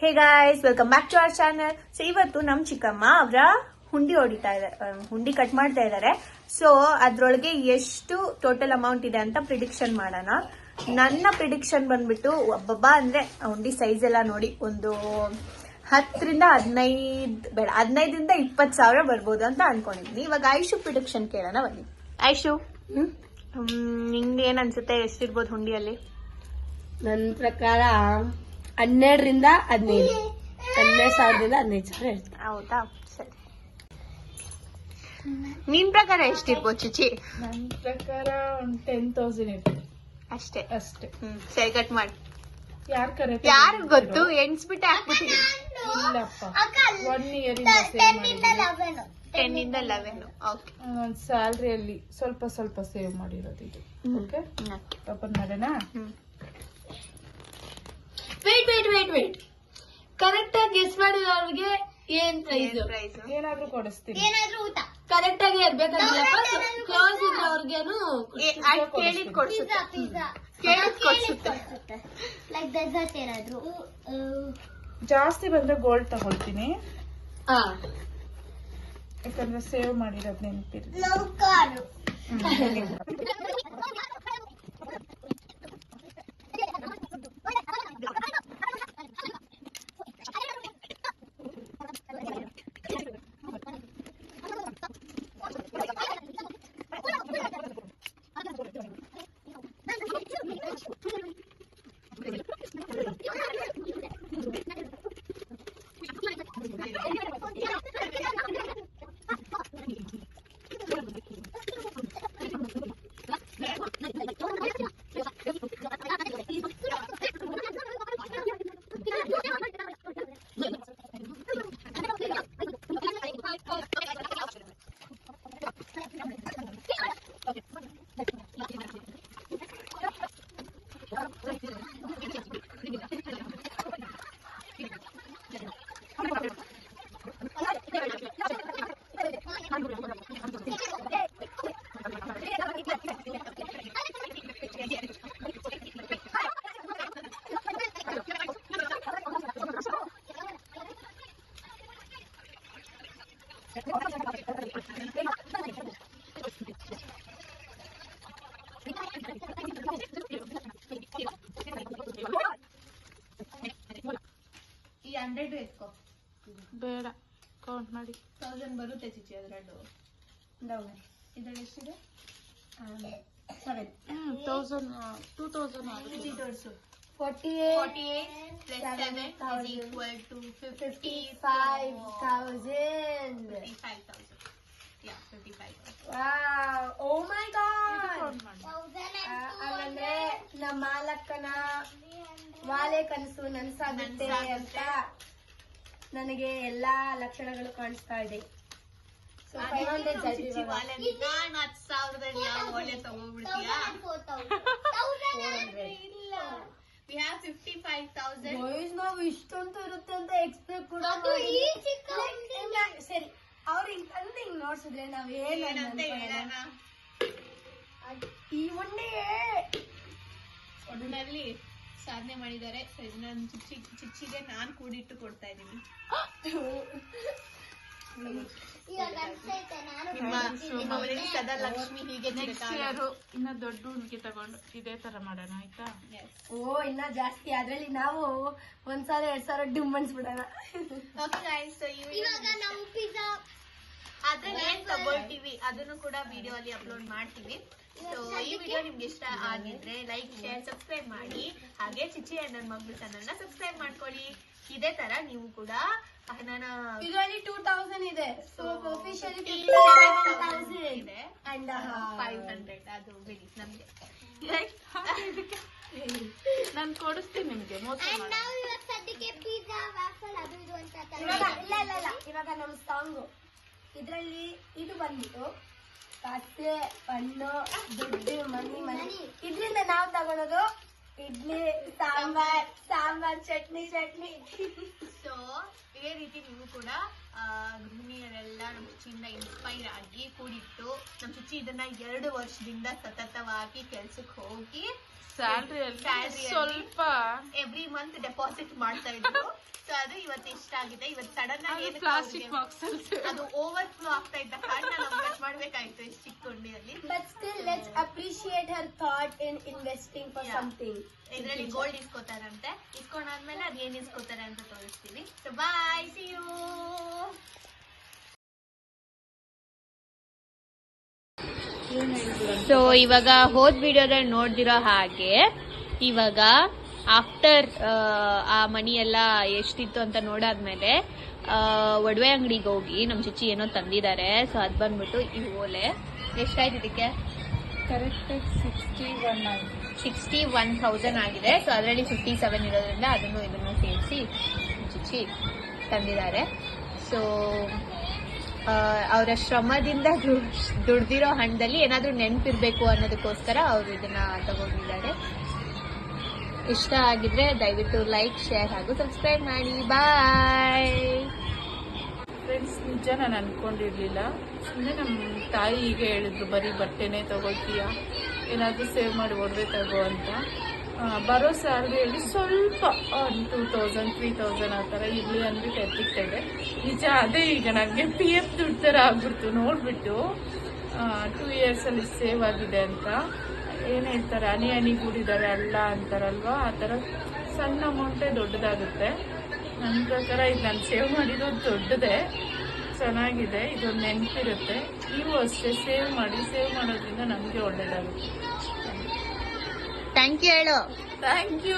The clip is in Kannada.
Hey guys, welcome back to our channel. So ಇವತ್ತು ನಮ್ ಚಿಕ್ಕಮ್ಮ ಅವರ ಹುಂಡಿ ಹೊಡಿತಾ ಇದ್ದಾರೆ, ಹುಂಡಿ ಕಟ್ ಮಾಡ್ತಾ ಇದ್ದಾರೆ. ಸೊ ಅದ್ರೊಳಗೆ ಎಷ್ಟು ಟೋಟಲ್ ಅಮೌಂಟ್ ಇದೆ ಅಂತ ಪ್ರಿಡಿಕ್ಷನ್ ಮಾಡೋಣ. ನನ್ನ ಪ್ರಿಡಿಕ್ಷನ್ ಬಂದ್ಬಿಟ್ಟು ಒಬ್ಬೊಬ್ಬ ಅಂದ್ರೆ ಹುಂಡಿ ಸೈಜ್ ಎಲ್ಲ ನೋಡಿ ಒಂದು 10ರಿಂದ 15 ಬೇಡ 15ರಿಂದ 20 ಸಾವಿರ ಬರ್ಬೋದು ಅಂತ ಅನ್ಕೊಂಡಿದ್ನಿ. ಇವಾಗ ಐಶು ಪ್ರಿಡಿಕ್ಷನ್ ಕೇಳೋಣ ಬನ್ನಿ. ಐಶು, ನಿಂಗೆ ಏನ್ ಅನ್ಸುತ್ತೆ, ಎಷ್ಟಿರ್ಬೋದು ಹುಂಡಿಯಲ್ಲಿ? ನನ್ನ ಪ್ರಕಾರ 12ರಿಂದ 15 ಸಾವಿರದಿಂದ 15 ಸಾವಿರ ಇರ್ತದೆ. ಹೌದಾ, ಸರಿ. ನಿನ್ ಪ್ರಕಾರ ಎಷ್ಟಿರ್ಬೋದು ಚಿಚಿ? ನನ್ನ ಪ್ರಕಾರ ಒಂದು 10,000 ಇರ್ತದೆ ಅಷ್ಟೇ. ಸರಿ, ಕಟ್ ಮಾಡಿ. ಯಾರು ಗೊತ್ತು, ಎಣ್ಸ್ಬಿಟ್ಟೆ ಹಾಕ್ಬಿಟ್ಟಿದ್ದೀನಿ. ಇಲ್ಲಪ್ಪ, 1 ಇಯರ್ ಇಂದ ಸೇವ್ ಮಾಡಿದ್ದೀನಿ. 10 ಇಂದ 11. ಓಕೆ, ನನ್ನ ಸ್ಯಾಲ್ರಿಯಲ್ಲಿ ಸ್ವಲ್ಪ ಸೇವ್ ಮಾಡಿರೋದು ಇದು. ಓಕೆ, ಓಪನ್ ಮಾಡೋಣ. ವೇಟ್ ಕರೆಕ್ಟ್ ಆಗಿ ಗೆಸ್ ಮಾಡಿದವ್ರಿಗೆ ಏನ್ ಪ್ರೈಸ್? ಏನಾದ್ರೂ ಕೊಡಿಸ್ತೀನಿ. ಕರೆಕ್ಟ್ ಆಗಿ ಇರ್ಬೇಕಾಗಿಲ್ಲಪ್ಪ, ಕ್ಲೋಸ್ ಇದ್ದವ್ರಿಗೇನು ಕೇಳಿದ್ ಕೊಡ್ಸುತ್ತೆ. ಕೇಳಿದ್ ಕೊಡ್ಸುತ್ತೆ. ಲೈಕ್ ಡೆಸರ್ಟ್ ಏನಾದ್ರು ಜಾಸ್ತಿ ಬಂದ್ರೆ ಗೋಲ್ಡ್ ತಗೊಳ್ತೀನಿ, ಯಾಕಂದ್ರೆ ಸೇವ್ ಮಾಡಿರೋದು ನೆನಪಿರುತ್ತೆ. ಲವ್ ಕಾರ್ಡ್ ಈ 100 ಎತ್ಕೋ. ಬೇಡ, ಕೌಂಟ್ ಮಾಡಿ. 1000 ಬರುತ್ತೆ ಚಿಚಿ ಅದ್ರದ್ದು. ಇದ್ರಲ್ಲಿ ಎಷ್ಟಿದೆ? 7. 2000 ಚಿಚಿ ತೋರ್ಸು. 48 plus 7 is equal to 55,000. 55,000. Yeah, 55,000. Wow, O my god. Count ಮಾಡಿ. ಹಂಗಂದ್ರೆ ನಮ್ಮ ಮಾಲಕ್ಕನ ವಾಲೆ ಕನಸು ನನ್ಸಾಗುತ್ತೆ ಅಂತ ನನಗೆ ಎಲ್ಲಾ ಲಕ್ಷಣಗಳು ಕಾಣಿಸ್ತಾ ಇದೆ. ಸೊ 500 ಚಿಚಿ ವಾಲೆ ನಾನು 10,000 ಯಾವ ಒಳ್ಳೆ ತಗೋಬಿಡ್ತೀಯಾ? 400 ಇಲ್ಲ. We have 55,000. ಬಾಯ್ಸ್ ನಾವು ಇಷ್ಟೊಂದು ಇರುತ್ತೆ ಅಂತ ಎಕ್ಸ್ಪೆಕ್ಟ್ ಕೂಡ ಅದು ಈ ಚಿಕ್ಕ ಇಲ್ಲ, ಸರಿ ಅವ್ರು ಹಿಂಗ್ ನೋಡ್ಸಿದ್ರೆ ನಾವ್ ಏನಂತ ಹೇಳೋಣ? ಈ ಉಂಡೆ ಒಟ್ಟಿನಲ್ಲಿ ಸಾಧನೆ ಮಾಡಿದ್ದಾರೆ. ನಾನು ಚಿಚ್ಚಿಗೆ ನಾನು ಕೂಡಿಟ್ಟು ಕೊಡ್ತಾ ಇದ್ದೀನಿ. ಇವಾಗ ಅನ್ಸೈತೆ ನಾನು ನಿಮ್ಮ ಮನೆಯಲ್ಲಿ ಸದಾ ಲಕ್ಷ್ಮಿ ಹೀಗೆ ನೆಕ್ಸ್ಟ್ ಇಯರ್ ಇನ್ನ ದೊಡ್ಡ ಹುಡುಗಿ ತಗೊಂಡು ಇದೇ ತರ ಮಾಡೋಣ, ಆಯ್ತಾ? ಓ ಇನ್ನ ಜಾಸ್ತಿ, ಅದ್ರಲ್ಲಿ ನಾವು 1,000 2,000 ಡಿಮ್ ಅನ್ಸ್ಬಿಡೋಣ. ಓಕೆ ಗೈಸ್, ಸೊ ಇವಾಗ ನಾವು ಪಿಜ್ಜಾ ಅದ್ರಲ್ಲಿ ಏನ್ ತಗೊಳ್ತೀವಿ ಅದನ್ನು ಕೂಡ ವಿಡಿಯೋ ಅಲ್ಲಿ ಅಪ್ಲೋಡ್ ಮಾಡ್ತೀವಿ. ಸೊ ಈ ವಿಡಿಯೋ ನಿಮ್ಗೆ ಇಷ್ಟ ಆಗಿದ್ರೆ ಲೈಕ್, ಶೇರ್, ಸಬ್ಸ್ಕ್ರೈಬ್ ಮಾಡಿ. ಹಾಗೆ ಚಿಚ್ಚಿ ಅಂಡ್ ನನ್ನ ಮಗಳು ಚಾನಲ್ ನ ಸಬ್ಸ್ಕ್ರೈಬ್ ಮಾಡ್ಕೊಳ್ಳಿ. ಇದೇ ತರ ನೀವು ಕೂಡ ನಾನು ಇದರಲ್ಲಿ 2,000 ಇದೆ, ಸೊ ಆಫಿಷಿಯಲಿ 55,000 ಇದೆ ಅಂಡ್ 500 ಅದು ಬಿಡಿ ನಮ್ಗೆ. ನಾನು ಕೊಡಿಸ್ತೀನಿ ನಿಮ್ಗೆ. ಮೋಸ ಅಂಡ್ ಮಾಡಿ. ನಾವು ಇವಾಗ ಸದ್ಯಕ್ಕೆ ಪಿಜ್ಜಾ ವ್ಯಾಫಲ್ ಅದು ಇದು ಅಂತ ಇಲ್ಲ ಇವಾಗ ನಮ್ ಸಾಂಗು ಇದ್ರಲ್ಲಿ ಇದು ಬಂದ್ಬಿಟ್ಟು ಕತ್ತೆ ಹಣ್ಣು ದುಡ್ಡು ಮನಿ ಇದ್ರಿಂದ ನಾವ್ ತಗೊಳೋದು ಇಡ್ಲಿ, ಸಾಂಬಾರ್, ಚಟ್ನಿ. ಸೊ ಇದೇ ರೀತಿ ನೀವು ಕೂಡ ಗೃಹಿಣಿಯರೆಲ್ಲ ನಮ್ಮ ಚಿಚ್ಚಿಯಿಂದ ಇನ್ಸ್ಪೈರ್ ಆಗಿ ಕೂಡಿಟ್ಟು ನಮ್ಮ ಚಿಚ್ಚಿ ಇದನ್ನ 2 ವರ್ಷದಿಂದ ಸತತವಾಗಿ ಕೆಲ್ಸಕ್ಕೆ ಹೋಗಿ ಸ್ಯಾಲ್ರಿಯಲ್ಲಿ ಸ್ವಲ್ಪ ಎವ್ರಿ ಮಂತ್ ಡೆಪಾಸಿಟ್ ಮಾಡ್ತಾ ಇದ್ರು. ಸೊ ಅದು ಇವತ್ತು ಇಷ್ಟ ಆಗಿದೆ. ಇವತ್ತು ಸಡನ್ ಆಗಿ ಪ್ಲಾಸ್ಟಿಕ್ ಬಾಕ್ಸ್ ಅದು ಓವರ್ ಫ್ಲೋ ಆಗ್ತಾ ಇದ್ದ ಕಾರಣ ನಾವು ಕಟ್ ಮಾಡ್ಬೇಕಾಯ್ತು ಇಷ್ಟು ಚಿಕ್ಕ ಉಂಡಿಯಲ್ಲಿ. But still, let's appreciate her thought in investing for something. ಇದರಲ್ಲಿ ಗೋಲ್ಡ್ ಇಸ್ಕೋತಾರಂತೆ. ಇಸ್ಕೊಂಡಾದ್ಮೇಲೆ ಅದ್ ಏನ್ ಇಸ್ಕೋತಾರೆ ಅಂತ ತೋರಿಸ್ತೀವಿ. So bye, see you. So ಇವಾಗ ಹೋದ್ ವಿಡಿಯೋದಲ್ಲಿ ನೋಡ್ದಿರೋ ಹಾಗೆ ಇವಾಗ ಆಫ್ಟರ್ ಆ ಮನಿ ಎಲ್ಲ ಎಷ್ಟಿತ್ತು ಅಂತ ನೋಡಾದ್ಮೇಲೆ ಒಡವೆ ಅಂಗಡಿಗೆ ಹೋಗಿ ನಮ್ ಚಿಚ್ಚಿ ಏನೋ ತಂದಿದ್ದಾರೆ. ಸೊ ಅದ್ ಬಂದ್ಬಿಟ್ಟು ಈ ಓಲೆ ಎಷ್ಟಾಯ್ತು ಇದಕ್ಕೆ? ಕರೆಕ್ಟ್ 61,000 ಆಗಿದೆ. ಸೊ ಅದರಲ್ಲಿ 57 ಇರೋದ್ರಿಂದ ಇದನ್ನು ಸೇರಿಸಿ ಚಿಚ್ಚಿ ತಂದಿದ್ದಾರೆ. ಸೊ ಅವರ ಶ್ರಮದಿಂದ ದುಡ್ದಿರೋ ಹಣದಲ್ಲಿ ಏನಾದ್ರೂ ನೆನಪಿರ್ಬೇಕು ಅನ್ನೋದಕ್ಕೋಸ್ಕರ ಅವರು ಇದನ್ನ ತಗೊಂಡಿದ್ದಾರೆ. ಇಷ್ಟ ಆಗಿದ್ರೆ ದಯವಿಟ್ಟು ಲೈಕ್, ಶೇರ್ ಹಾಗೂ ಸಬ್ಸ್ಕ್ರೈಬ್ ಮಾಡಿ. Bye friends. ನಿಜ ನಾನು ಅನ್ಕೊಂಡಿರ್ಲಿಲ್ಲ. ಸುಮ್ಮನೆ ನಮ್ಮ ತಾಯಿ ಈಗ ಹೇಳಿದ್ರು ಬರೀ ಬಟ್ಟೆನೇ ತಗೊಳ್ತೀಯಾ, ಏನಾದರೂ ಸೇವ್ ಮಾಡಿ ಒಡವೆ ತಗೋ ಅಂತ. ಬರೋ ಸ್ಯಾಲ್ರಿಯಲ್ಲಿ ಸ್ವಲ್ಪ 2,000 3,000 ಆ ಥರ ಇರಲಿ ಅಂದ್ಬಿಟ್ಟು ಎತ್ತಿಟ್ಟಿದೆ. ನಿಜ ಅದೇ ಈಗ ನನಗೆ PF ದುಡ್ಡು ಥರ ಆಗ್ಬಿಡ್ತು ನೋಡ್ಬಿಟ್ಟು. 2 ಇಯರ್ಸಲ್ಲಿ ಸೇವ್ ಆಗಿದೆ ಅಂತ ಏನು ಹೇಳ್ತಾರೆ, ಹನಿ ಕೂಡಿದ್ದಾರೆ ಅಲ್ಲ ಅಂತಾರಲ್ವಾ, ಆ ಥರ ಸಣ್ಣ ಅಮೌಂಟೇ ದೊಡ್ಡದಾಗುತ್ತೆ. ನನ್ನ ಪ್ರಕಾರ ಇದು ನಾನು ಸೇವ್ ಮಾಡಿರೋದು ದೊಡ್ಡದೇ, ಚೆನ್ನಾಗಿದೆ. ಇದೊಂದು ನೆನಪಿರುತ್ತೆ. ನೀವು ಅಷ್ಟೇ ಸೇವ್ ಮಾಡೋದ್ರಿಂದ ನಮಗೆ ಒಳ್ಳೇದಾಗುತ್ತೆ. ಥ್ಯಾಂಕ್ ಯು ಹೇಳು. Thank you.